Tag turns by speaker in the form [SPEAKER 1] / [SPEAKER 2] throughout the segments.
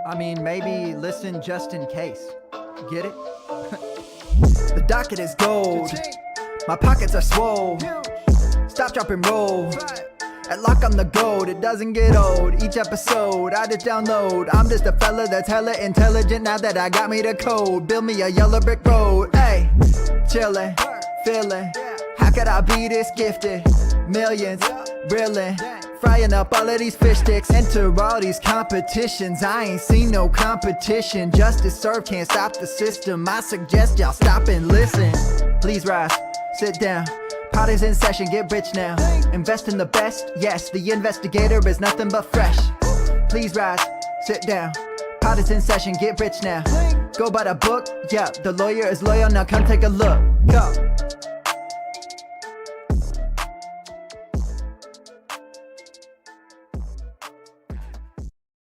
[SPEAKER 1] I mean, maybe listen just in case. Get it? The docket is gold. My pockets are swole. Stop, drop, and roll. At lock, I'm the gold. It doesn't get old. Each episode, I just download. I'm just a fella that's hella intelligent now that I got me the code. Build me a yellow brick road. Hey, chillin', feelin'. How could I be this gifted? Millions, reelin'. Frying up all of these fish sticks. Enter all these competitions. I ain't seen no competition. Justice served can't stop the system. I suggest y'all stop and listen. Please rise, sit down. Pot is in session, get rich now. Invest in the best, yes. The investigator is nothing but fresh. Please rise, sit down. Pot is in session, get rich now. Go by the book, yeah. The lawyer is loyal, now come take a look. Go.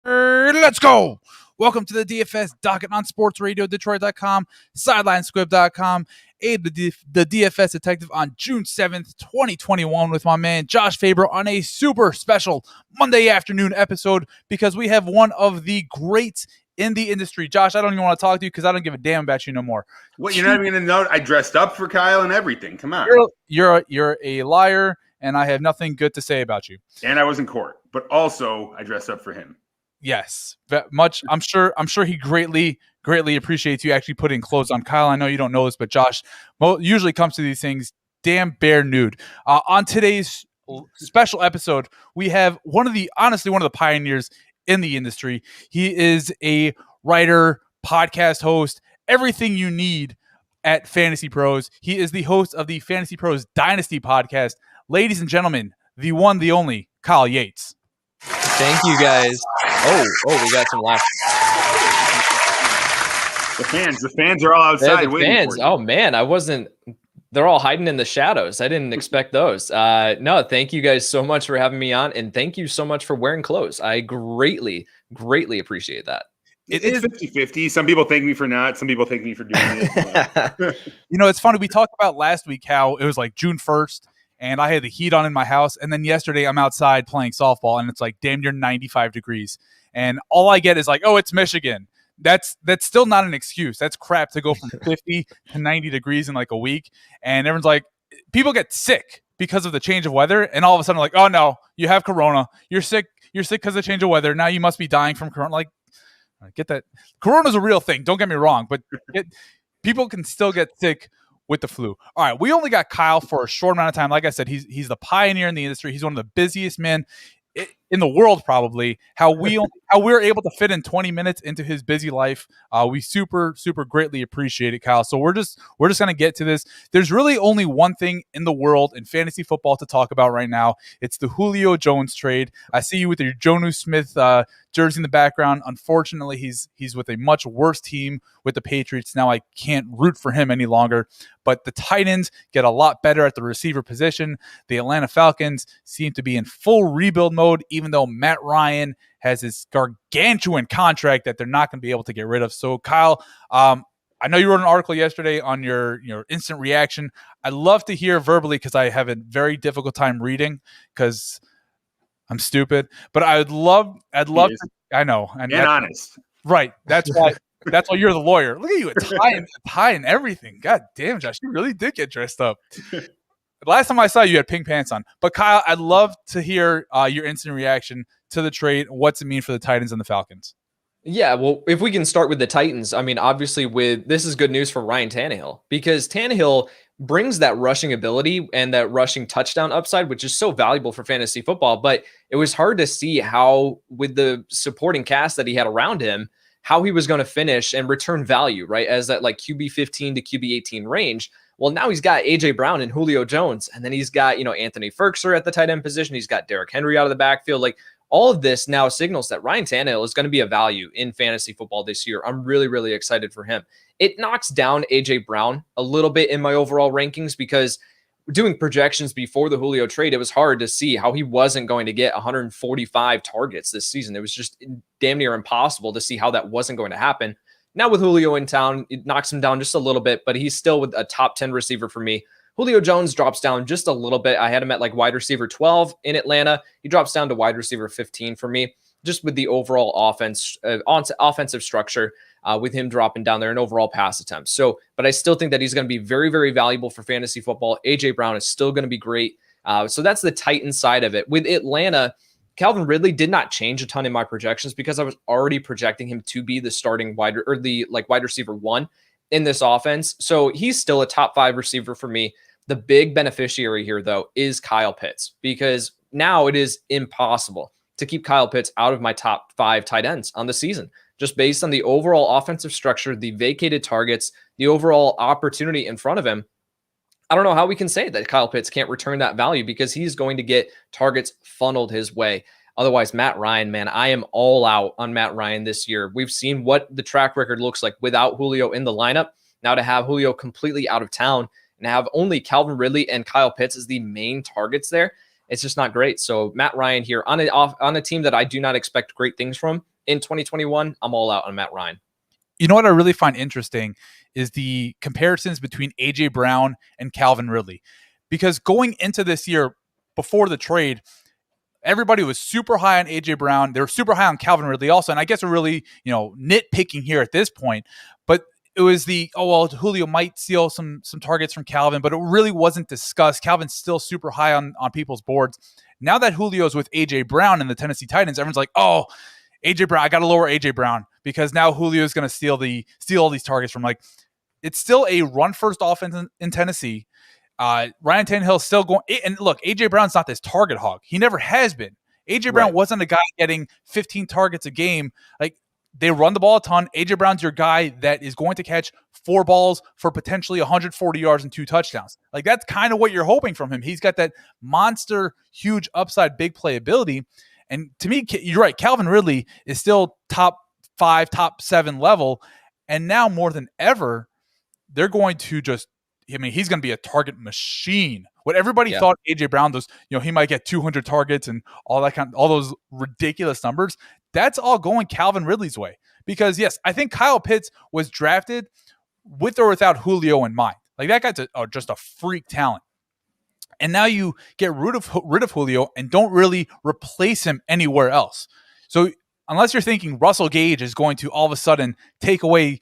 [SPEAKER 2] Let's go. Welcome to the DFS Docket on Sports Radio, Detroit.com, SidelineSquib.com. Abe, the DFS detective, on June 7th, 2021, with my man Josh Faber on a super special Monday afternoon episode because we have one of the greats in the industry. Josh, I don't even want to talk to you because I don't give a damn about you no more.
[SPEAKER 3] What, you're not even going to know? I dressed up for Kyle and everything. Come on.
[SPEAKER 2] You're a liar, and I have nothing good to say about you.
[SPEAKER 3] And I was in court, but also I dressed up for him.
[SPEAKER 2] Yes, much. I'm sure he greatly appreciates you actually putting clothes on. Kyle, I know you don't know this, but Josh usually comes to these things damn bare nude. On today's special episode, we have one of the pioneers in the industry. He is a writer, podcast host, everything you need at Fantasy Pros. He is the host of the Fantasy Pros Dynasty Podcast. Ladies and gentlemen, the one, the only, Kyle Yates.
[SPEAKER 4] Thank you, guys. Oh, we got some laughs.
[SPEAKER 3] The fans are all outside waiting for you.
[SPEAKER 4] Oh man, they're all hiding in the shadows. I didn't expect those. No, thank you guys so much for having me on, and thank you so much for wearing clothes. I greatly appreciate that.
[SPEAKER 3] It's 50-50. Some people thank me for not. Some people thank me for doing it.
[SPEAKER 2] It's funny. We talked about last week how it was like June 1st. And I had the heat on in my house. And then yesterday I'm outside playing softball and it's like damn near 95 degrees. And all I get is like, oh, it's Michigan. That's still not an excuse. That's crap to go from 50 to 90 degrees in like a week. And everyone's like, people get sick because of the change of weather. And all of a sudden like, oh no, you have corona. You're sick because of the change of weather. Now you must be dying from corona. Like, get that. Corona's a real thing. Don't get me wrong. But people can still get sick with the flu. All right, we only got Kyle for a short amount of time. Like I said, he's the pioneer in the industry. He's one of the busiest men in the world, probably. How we're able to fit in 20 minutes into his busy life, we super greatly appreciate it, Kyle. So we're just gonna get to this. There's really only one thing in the world in fantasy football to talk about right now. It's the Julio Jones trade. I see you with your Jonnu Smith jersey in the background. Unfortunately, he's with a much worse team with the Patriots. Now I can't root for him any longer. But the Titans get a lot better at the receiver position. The Atlanta Falcons seem to be in full rebuild mode, even though Matt Ryan has this gargantuan contract that they're not going to be able to get rid of. So, Kyle, I know you wrote an article yesterday on your instant reaction. I'd love to hear verbally because I have a very difficult time reading because I'm stupid. But I'd love to, I know.
[SPEAKER 3] And honest.
[SPEAKER 2] Right. That's why. That's why you're the lawyer. Look at you, a tie and everything. God damn, Josh, you really did get dressed up. Last time I saw you, you had pink pants on. But Kyle, I'd love to hear your instant reaction to the trade. What's it mean for the Titans and the Falcons?
[SPEAKER 4] Yeah, well, if we can start with the Titans, I mean, obviously this is good news for Ryan Tannehill because Tannehill brings that rushing ability and that rushing touchdown upside, which is so valuable for fantasy football. But it was hard to see how, with the supporting cast that he had around him, how he was going to finish and return value, right? As that like QB 15 to QB 18 range. Well, now he's got AJ Brown and Julio Jones, and then he's got, Anthony Ferguson at the tight end position. He's got Derrick Henry out of the backfield. Like all of this now signals that Ryan Tannehill is going to be a value in fantasy football this year. I'm really, really excited for him. It knocks down AJ Brown a little bit in my overall rankings because doing projections before the Julio trade, it was hard to see how he wasn't going to get 145 targets this season. It was just damn near impossible to see how that wasn't going to happen. Now with Julio in town, it knocks him down just a little bit, but he's still with a top 10 receiver for me. Julio Jones drops down just a little bit. I had him at like wide receiver 12 in Atlanta. He drops down to wide receiver 15 for me, just with the overall offensive structure, with him dropping down there and overall pass attempts. So, but I still think that he's going to be very, very valuable for fantasy football. AJ Brown is still going to be great. So that's the Titans side of it. With Atlanta, Calvin Ridley did not change a ton in my projections because I was already projecting him to be the starting wide receiver 1 in this offense. So he's still a top 5 receiver for me. The big beneficiary here, though, is Kyle Pitts, because now it is impossible to keep Kyle Pitts out of my top 5 tight ends on the season, just based on the overall offensive structure, the vacated targets, the overall opportunity in front of him. I don't know how we can say that Kyle Pitts can't return that value, because he's going to get targets funneled his way. Otherwise, Matt Ryan, man, I am all out on Matt Ryan this year. We've seen what the track record looks like without Julio in the lineup. Now to have Julio completely out of town and have only Calvin Ridley and Kyle Pitts as the main targets there, it's just not great. So Matt Ryan here on a team that I do not expect great things from in 2021, I'm all out on Matt Ryan.
[SPEAKER 2] You know what I really find interesting is the comparisons between AJ Brown and Calvin Ridley, because going into this year before the trade, everybody was super high on AJ Brown. They were super high on Calvin Ridley also. And I guess we're really, nitpicking here at this point, but it was Julio might steal some targets from Calvin, but it really wasn't discussed. Calvin's still super high on people's boards. Now that Julio's with AJ Brown and the Tennessee Titans, everyone's like, oh, AJ Brown, I got to lower AJ Brown because now Julio's going to steal all these targets from, like, it's still a run first offense in Tennessee. Ryan Tannehill still going, and look, AJ Brown's not this target hog. He never has been. AJ Brown wasn't a guy getting 15 targets a game. Like, they run the ball a ton. AJ Brown's your guy that is going to catch 4 balls for potentially 140 yards and 2 touchdowns. Like, that's kind of what you're hoping from him. He's got that monster, huge upside, big playability. And to me, you're right. Calvin Ridley is still top 5, top 7 level. And now more than ever, they're going to he's going to be a target machine. What everybody thought AJ Brown does, he might get 200 targets and all those ridiculous numbers. That's all going Calvin Ridley's way. Because yes, I think Kyle Pitts was drafted with or without Julio in mind. Like, that guy's just a freak talent. And now you get rid of Julio and don't really replace him anywhere else. So unless you're thinking Russell Gage is going to all of a sudden take away,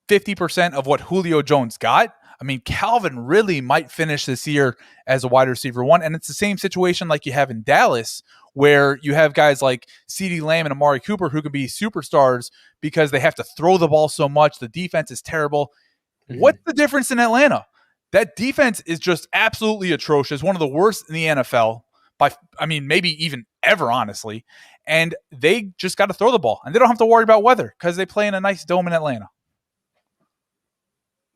[SPEAKER 2] 50% of what Julio Jones got, I mean, Calvin Ridley might finish this year as a wide receiver 1. And it's the same situation like you have in Dallas, where you have guys like CeeDee Lamb and Amari Cooper who can be superstars because they have to throw the ball so much. The defense is terrible. Mm-hmm. What's the difference in Atlanta? That defense is just absolutely atrocious. One of the worst in the NFL maybe even ever, honestly. And they just got to throw the ball, and they don't have to worry about weather because they play in a nice dome in Atlanta.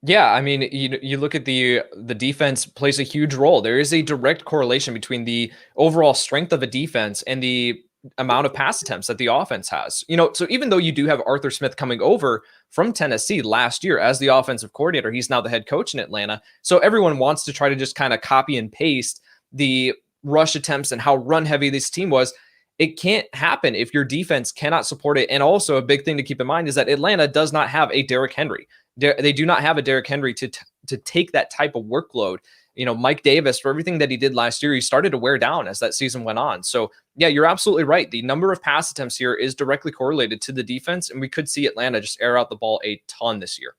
[SPEAKER 4] Yeah, I mean, you look at the defense plays a huge role. There is a direct correlation between the overall strength of a defense and the amount of pass attempts that the offense has. So even though you do have Arthur Smith coming over from Tennessee last year as the offensive coordinator, he's now the head coach in Atlanta. So everyone wants to try to just kind of copy and paste the rush attempts and how run heavy this team was. It can't happen if your defense cannot support it. And also a big thing to keep in mind is that Atlanta does not have a Derrick Henry. They do not have a Derrick Henry to take that type of workload. Mike Davis, for everything that he did last year, he started to wear down as that season went on. So yeah, you're absolutely right. The number of pass attempts here is directly correlated to the defense, and we could see Atlanta just air out the ball a ton this year.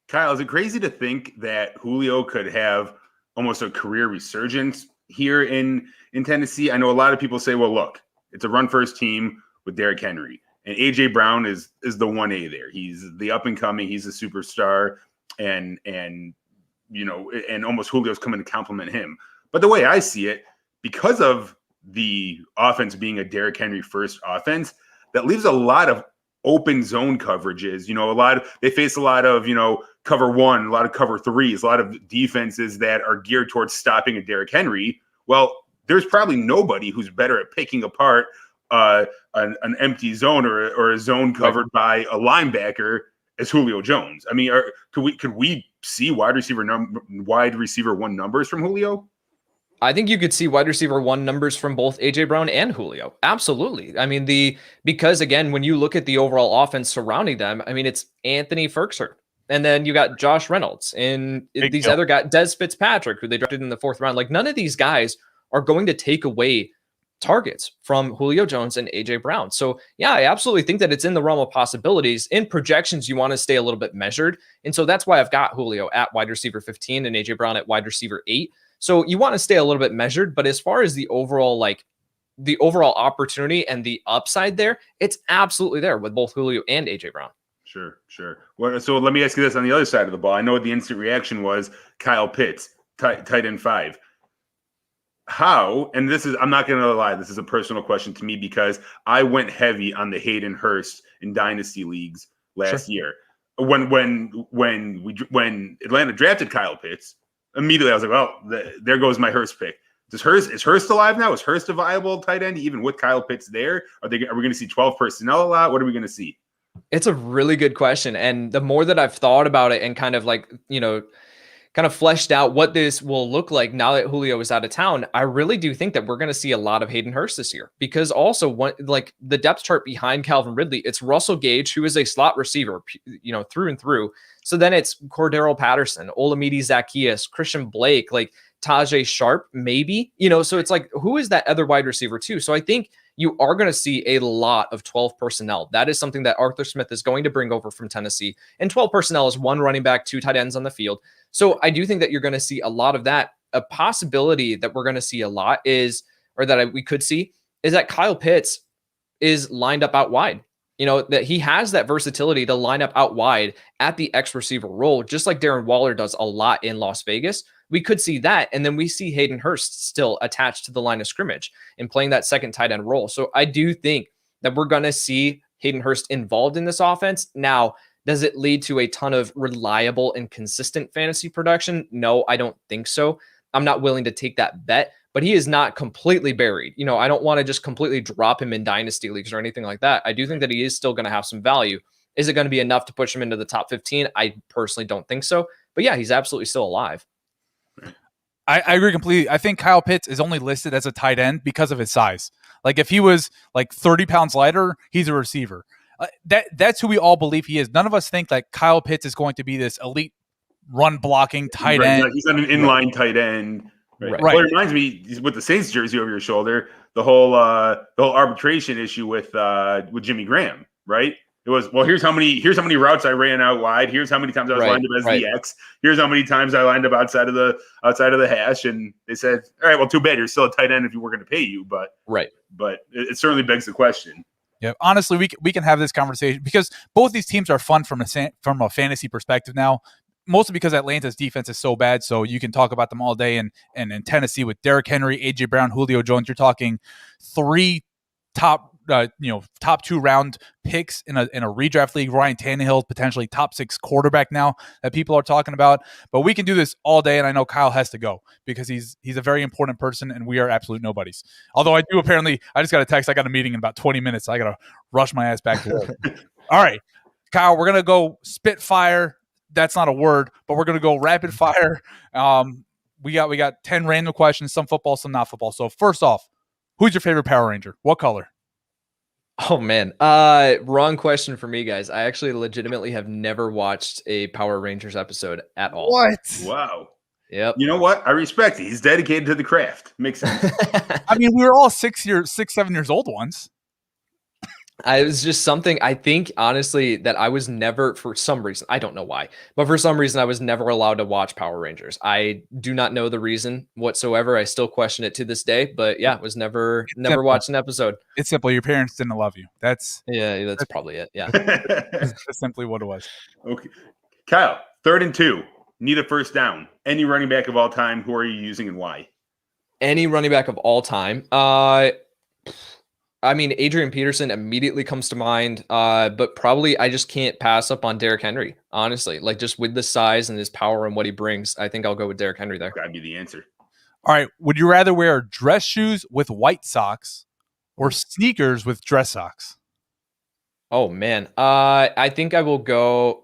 [SPEAKER 3] Kyle, is it crazy to think that Julio could have almost a career resurgence here in Tennessee? I know a lot of people say, well, look, it's a run-first team with Derrick Henry. And AJ Brown is the 1A there. He's the up and coming. He's a superstar, and almost Julio's coming to compliment him. But the way I see it, because of the offense being a Derrick Henry first offense, that leaves a lot of open zone coverages. They face a lot of cover 1, a lot of cover 3s, a lot of defenses that are geared towards stopping a Derrick Henry. Well, there's probably nobody who's better at picking apart an empty zone or a zone covered by a linebacker as Julio Jones. I mean, could we see wide receiver 1 numbers from Julio?
[SPEAKER 4] I think you could see wide receiver 1 numbers from both AJ Brown and Julio. Absolutely. I mean, because again, when you look at the overall offense surrounding them, I mean, it's Anthony Ferguson, And then you got Josh Reynolds and these other guys, Des Fitzpatrick, who they drafted in the 4th round. Like, none of these guys are going to take away targets from Julio Jones and AJ Brown. So yeah, I absolutely think that it's in the realm of possibilities. In projections, you want to stay a little bit measured. And so that's why I've got Julio at wide receiver 15 and AJ Brown at wide receiver 8. So you want to stay a little bit measured, but as far as the overall opportunity and the upside there, it's absolutely there with both Julio and AJ Brown.
[SPEAKER 3] Sure. Well, so let me ask you this on the other side of the ball. I know the instant reaction was Kyle Pitts, tight end 5. How, and this is, I'm not going to lie, this is a personal question to me because I went heavy on the Hayden Hurst in dynasty leagues last year. When Atlanta drafted Kyle Pitts, immediately I was like, well, there goes my Hurst pick. Is Hurst alive now? Is Hurst a viable tight end even with Kyle Pitts there? Are we going to see 12 personnel a lot? What are we going to see?
[SPEAKER 4] It's a really good question. And the more that I've thought about it and kind of fleshed out what this will look like now that Julio is out of town, I really do think that we're going to see a lot of Hayden Hurst this year, because also the depth chart behind Calvin Ridley, it's Russell Gage, who is a slot receiver, through and through. So then it's Cordero Patterson, Olamide Zaccheaus, Christian Blake, like Tajay Sharp, maybe, so it's like, who is that other wide receiver too? So I think you are going to see a lot of 12 personnel. That is something that Arthur Smith is going to bring over from Tennessee. And 12 personnel is 1 running back, 2 tight ends on the field. So I do think that you're going to see a lot of that. A possibility that we're going to see a lot we could see is that Kyle Pitts is lined up out wide. That he has that versatility to line up out wide at the X receiver role, just like Darren Waller does a lot in Las Vegas. We could see that. And then we see Hayden Hurst still attached to the line of scrimmage and playing that second tight end role. So I do think that we're going to see Hayden Hurst involved in this offense. Now, does it lead to a ton of reliable and consistent fantasy production? No, I don't think so. I'm not willing to take that bet, but he is not completely buried. I don't want to just completely drop him in dynasty leagues or anything like that. I do think that he is still going to have some value. Is it going to be enough to push him into the top 15? I personally don't think so. But yeah, he's absolutely still alive.
[SPEAKER 2] I agree completely. I think Kyle Pitts is only listed as a tight end because of his size. Like, if he was like 30 pounds lighter, he's a receiver. That's who we all believe he is. None of us think that Kyle Pitts is going to be this elite run blocking tight end.
[SPEAKER 3] He's not an inline tight end.
[SPEAKER 2] Right.
[SPEAKER 3] Well, it reminds me, with the Saints jersey over your shoulder, the whole arbitration issue with Jimmy Graham, right? It was, well, here's how many routes I ran out wide. Here's how many times I was lined up as the X. Here's how many times I lined up outside of the hash. And they said, all right, well, too bad you're still a tight end if you were going to pay you. But it certainly begs the question.
[SPEAKER 2] Yeah, honestly, we can have this conversation because both these teams are fun from a fantasy perspective now. Mostly because Atlanta's defense is so bad, so you can talk about them all day. And in Tennessee with Derrick Henry, AJ Brown, Julio Jones, you're talking 3 top 2 round picks in a redraft league. Ryan Tannehill, potentially top 6 quarterback now that people are talking about. But we can do this all day, and I know Kyle has to go because he's a very important person, and we are absolute nobodies. Although I just got a text. I got a meeting in about 20 minutes. So I got to rush my ass back to work. All right, Kyle, we're gonna go spitfire. That's not a word, but we're going to go rapid fire. We got 10 random questions, some football, some not football. So first off, who's your favorite Power Ranger? What color?
[SPEAKER 4] Oh man. Wrong question for me, guys. I actually legitimately have never watched a Power Rangers episode at all.
[SPEAKER 2] What?
[SPEAKER 3] Wow.
[SPEAKER 4] Yep.
[SPEAKER 3] You know what? I respect it. He's dedicated to the craft. Makes sense.
[SPEAKER 2] I mean, we were all 7 years old once.
[SPEAKER 4] It was just something, I think, honestly, that I was never, for some reason, I don't know why, but for some reason, I was never allowed to watch Power Rangers. I do not know the reason whatsoever. I still question it to this day, but yeah, was never watched an episode.
[SPEAKER 2] It's simple. Your parents didn't love you. That's
[SPEAKER 4] probably it. Yeah.
[SPEAKER 2] That's simply what it was.
[SPEAKER 3] Okay. Kyle, 3rd and 2. Need a first down. Any running back of all time, who are you using and why?
[SPEAKER 4] Any running back of all time. I mean, Adrian Peterson immediately comes to mind, but probably I just can't pass up on Derrick Henry, honestly. Like, just with the size and his power and what he brings, I think I'll go with Derrick Henry there.
[SPEAKER 3] That'd be the answer.
[SPEAKER 2] All right. Would you rather wear dress shoes with white socks or sneakers with dress socks?
[SPEAKER 4] Oh, man. I think I will go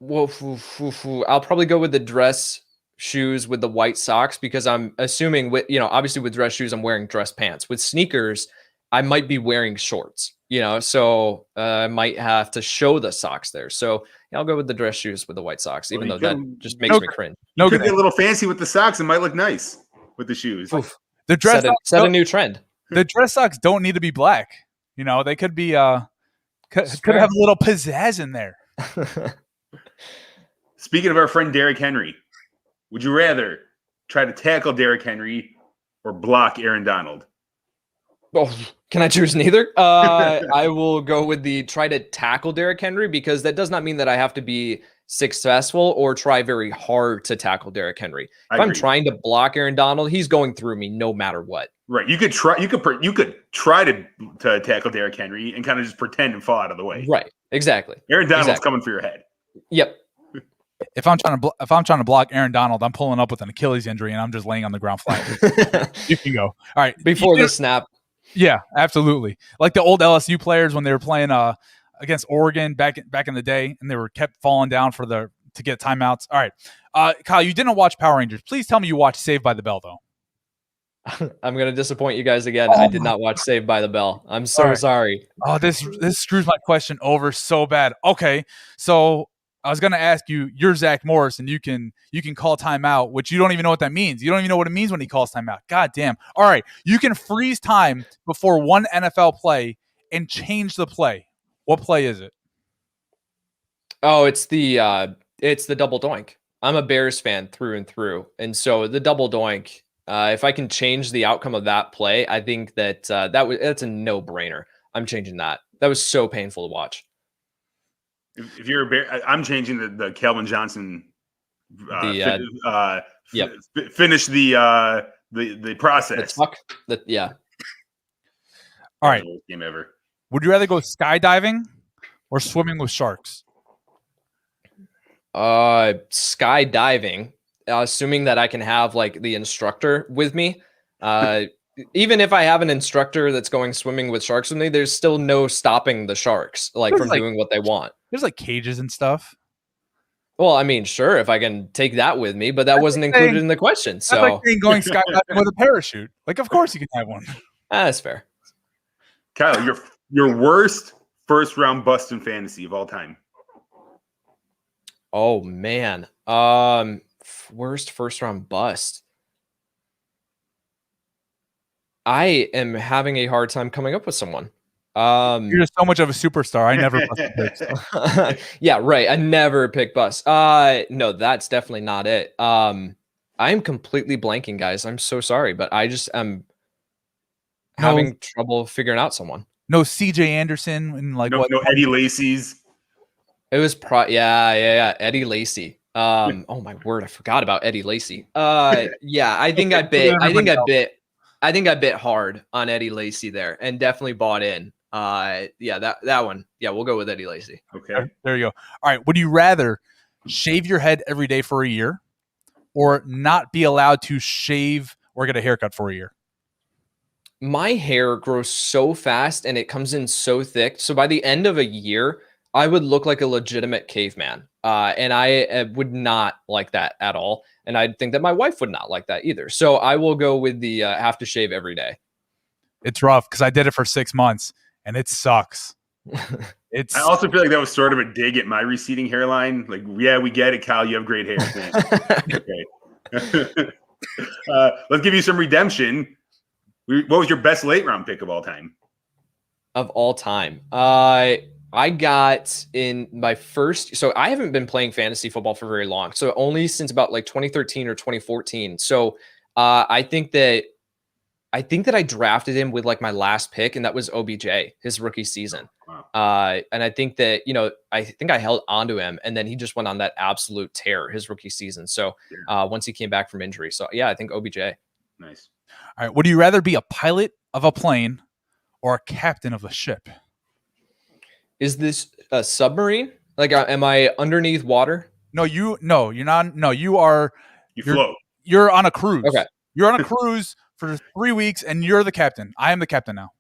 [SPEAKER 4] I'll probably go with the dress shoes with the white socks because I'm assuming obviously with dress shoes, I'm wearing dress pants. With sneakers, I might be wearing shorts. So I might have to show the socks there. So I'll go with the dress shoes with the white socks, even though that just makes me cringe.
[SPEAKER 3] You could get a little fancy with the socks. It might look nice with the shoes.
[SPEAKER 4] Oof.
[SPEAKER 2] The dress
[SPEAKER 4] set a new trend.
[SPEAKER 2] The dress socks don't need to be black. They could be could have a little pizzazz in there.
[SPEAKER 3] Speaking of our friend Derrick Henry, would you rather try to tackle Derrick Henry or block Aaron Donald?
[SPEAKER 4] Oh, can I choose neither? I will go with the try to tackle Derrick Henry, because that does not mean that I have to be successful or try very hard to tackle Derrick Henry. If I'm trying to block Aaron Donald, he's going through me no matter what.
[SPEAKER 3] Right. You could try to tackle Derrick Henry and kind of just pretend and fall out of the way.
[SPEAKER 4] Right. Exactly.
[SPEAKER 3] Aaron Donald's coming for your head.
[SPEAKER 4] Yep.
[SPEAKER 2] If I'm trying to block Aaron Donald, I'm pulling up with an Achilles injury and I'm just laying on the ground flat. You can go. All right.
[SPEAKER 4] Before the snap.
[SPEAKER 2] Yeah, absolutely. Like the old LSU players when they were playing against Oregon back in the day, and they were kept falling down to get timeouts. All right, Kyle, you didn't watch Power Rangers. Please tell me you watched Saved by the Bell, though.
[SPEAKER 4] I'm gonna disappoint you guys again. I did not watch Saved by the Bell. I'm so sorry.
[SPEAKER 2] Oh, this screws my question over so bad. Okay, so I was gonna ask you. You're Zach Morris, and you can call timeout, which you don't even know what that means. You don't even know what it means when he calls timeout. God damn. All right, you can freeze time before one NFL play and change the play. What play is it?
[SPEAKER 4] Oh, it's the double doink. I'm a Bears fan through and through, and so the double doink. If I can change the outcome of that play, I think that's a no-brainer. I'm changing that. That was so painful to watch.
[SPEAKER 3] If you're a Bear, I'm changing the Calvin Johnson. Finish the process.
[SPEAKER 4] Yeah.
[SPEAKER 2] All right.
[SPEAKER 3] Worst game ever.
[SPEAKER 2] Would you rather go skydiving or swimming with sharks?
[SPEAKER 4] Skydiving. Assuming that I can have like the instructor with me. Even if I have an instructor that's going swimming with sharks with me, there's still no stopping the sharks from doing what they want.
[SPEAKER 2] There's like cages and stuff.
[SPEAKER 4] Well, I mean, sure, if I can take that with me, but that wasn't included in the question. So
[SPEAKER 2] that's like going skydiving with a parachute. Like, of course you can have one.
[SPEAKER 4] That's fair.
[SPEAKER 3] Kyle, your worst first round bust in fantasy of all time.
[SPEAKER 4] Oh man. Worst first round bust. I am having a hard time coming up with someone.
[SPEAKER 2] You're just so much of a superstar. I never busted picks.
[SPEAKER 4] Yeah, right. I never pick bust. No, that's definitely not it. I'm completely blanking, guys. I'm so sorry, but I just am having trouble figuring out someone.
[SPEAKER 2] No CJ Anderson and
[SPEAKER 3] no Eddie Lacy's.
[SPEAKER 4] It was Eddie Lacy. Oh my word, I forgot about Eddie Lacy. Yeah, I think I bit hard on Eddie Lacy there and definitely bought in. That one. Yeah, we'll go with Eddie Lacy.
[SPEAKER 3] Okay.
[SPEAKER 2] There you go. All right. Would you rather shave your head every day for a year or not be allowed to shave or get a haircut for a year?
[SPEAKER 4] My hair grows so fast and it comes in so thick. So by the end of a year, I would look like a legitimate caveman. And I would not like that at all. And I think that my wife would not like that either. So I will go with the have to shave every day.
[SPEAKER 2] It's rough because I did it for 6 months and it sucks.
[SPEAKER 3] I also feel like that was sort of a dig at my receding hairline. Like, yeah, we get it, Kyle. You have great hair. Okay. Let's give you some redemption. What was your best late round pick of all time?
[SPEAKER 4] Of all time. I got in my first, so I haven't been playing fantasy football for very long. So only since about like 2013 or 2014. So I think that I drafted him with like my last pick, and that was OBJ, his rookie season. Wow. And I think that, I think I held onto him, and then he just went on that absolute tear his rookie season. So once he came back from injury. So yeah, I think OBJ.
[SPEAKER 3] Nice.
[SPEAKER 2] All right. Would you rather be a pilot of a plane or a captain of a ship?
[SPEAKER 4] Is this a submarine? Like, am I underneath water?
[SPEAKER 2] No, you're not. No, you are.
[SPEAKER 3] You float.
[SPEAKER 2] You're on a cruise.
[SPEAKER 4] Okay.
[SPEAKER 2] You're on a cruise for 3 weeks and you're the captain. I am the captain now.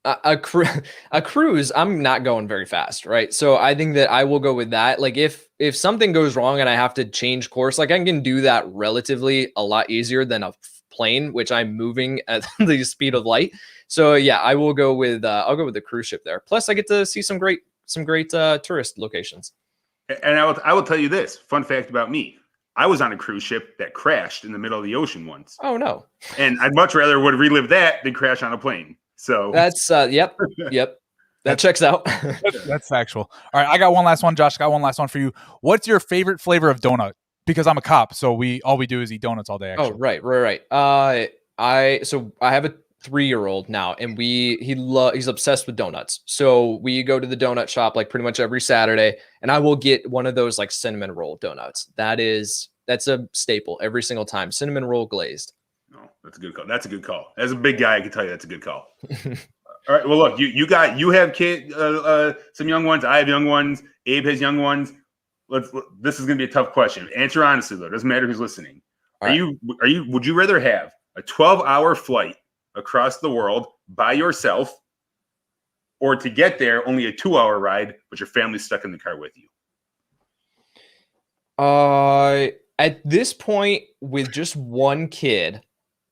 [SPEAKER 4] A cruise, I'm not going very fast, right? So I think that I will go with that. Like if something goes wrong and I have to change course, like I can do that relatively a lot easier than a plane, which I'm moving at the speed of light. So yeah, I will go with I'll go with the cruise ship there. Plus, I get to see some great tourist locations.
[SPEAKER 3] And I will tell you this fun fact about me. I was on a cruise ship that crashed in the middle of the ocean once.
[SPEAKER 4] Oh no!
[SPEAKER 3] And I'd much rather would relive that than crash on a plane. So
[SPEAKER 4] that's yep. That checks out.
[SPEAKER 2] That's factual. All right, I got one last one. Josh, got one last one for you. What's your favorite flavor of donut? Because I'm a cop, so all we do is eat donuts all day. Actually.
[SPEAKER 4] Oh, right. I have a 3-year-old now, and he's obsessed with donuts. So we go to the donut shop like pretty much every Saturday, and I will get one of those like cinnamon roll donuts. That's a staple every single time. Cinnamon roll glazed.
[SPEAKER 3] No, that's a good call. That's a good call. As a big guy, I can tell you that's a good call. All right. Well, look, you have kids, some young ones. I have young ones. Abe has young ones. This is going to be a tough question. Answer honestly, though. It doesn't matter who's listening. Would you rather have a 12-hour flight across the world by yourself, or to get there only a 2-hour ride, but your family's stuck in the car with you?
[SPEAKER 4] At this point, with just one kid,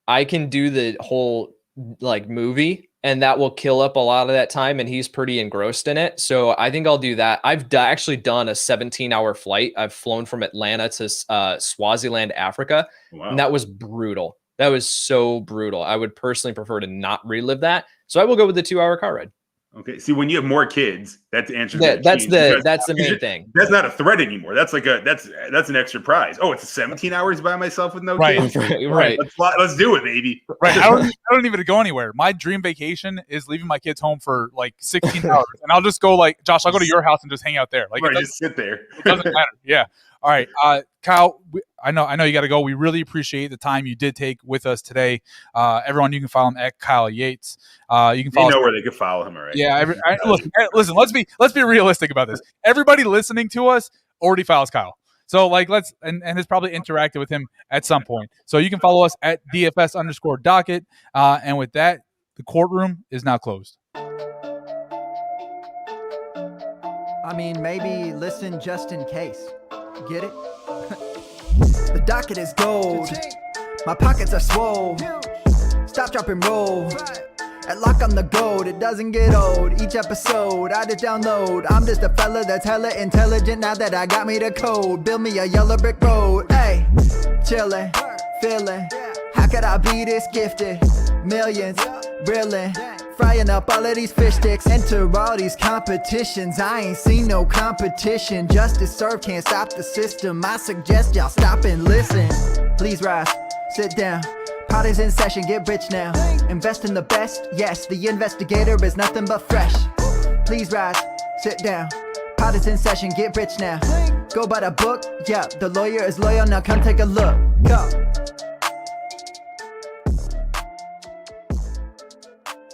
[SPEAKER 4] I can do the whole like movie, and that will kill up a lot of that time, and he's pretty engrossed in it. So I think I'll do that. I've actually done a 17-hour flight. I've flown from Atlanta to Swaziland, Africa. Wow. And that was brutal. That was so brutal. I would personally prefer to not relive that. So I will go with the 2-hour car ride.
[SPEAKER 3] Okay. See, when you have more kids, that's the answer.
[SPEAKER 4] That's the main thing.
[SPEAKER 3] That's not a threat anymore. That's like that's an extra prize. Oh, it's 17 hours by myself with no kids.
[SPEAKER 4] Right.
[SPEAKER 3] Let's do it, baby.
[SPEAKER 2] Right. I don't even go anywhere. My dream vacation is leaving my kids home for like 16 hours, and I'll just go like Josh. I'll go to your house and just hang out there. Like
[SPEAKER 3] just sit there.
[SPEAKER 2] It doesn't matter. Yeah. All right, Kyle. I know you got to go. We really appreciate the time you did take with us today. Everyone, you can follow him at Kyle Yates. You can follow.
[SPEAKER 3] You know where they can follow him, all right?
[SPEAKER 2] Yeah. Listen. Let's be realistic about this. Everybody listening to us already follows Kyle. So like and has probably interacted with him at some point. So you can follow us at DFS_Docket. And with that, the courtroom is now closed.
[SPEAKER 1] I mean, maybe listen just in case. Get it? The docket is gold. My pockets are swole. Stop, drop, and roll. At lock on the gold, it doesn't get old. Each episode, I just download. I'm just a fella that's hella intelligent now that I got me the code. Build me a yellow brick road. Hey, chillin', feelin'. How could I be this gifted? Millions, reelin'. Frying up all of these fish sticks. Enter all these competitions. I ain't seen no competition. Justice served can't stop the system. I suggest y'all stop and listen. Please rise, sit down. Pot is in session, get rich now. Invest in the best, yes. The investigator is nothing but fresh. Please rise, sit down. Pot is in session, get rich now. Go by the book, yeah. The lawyer is loyal, now come take a look. Go.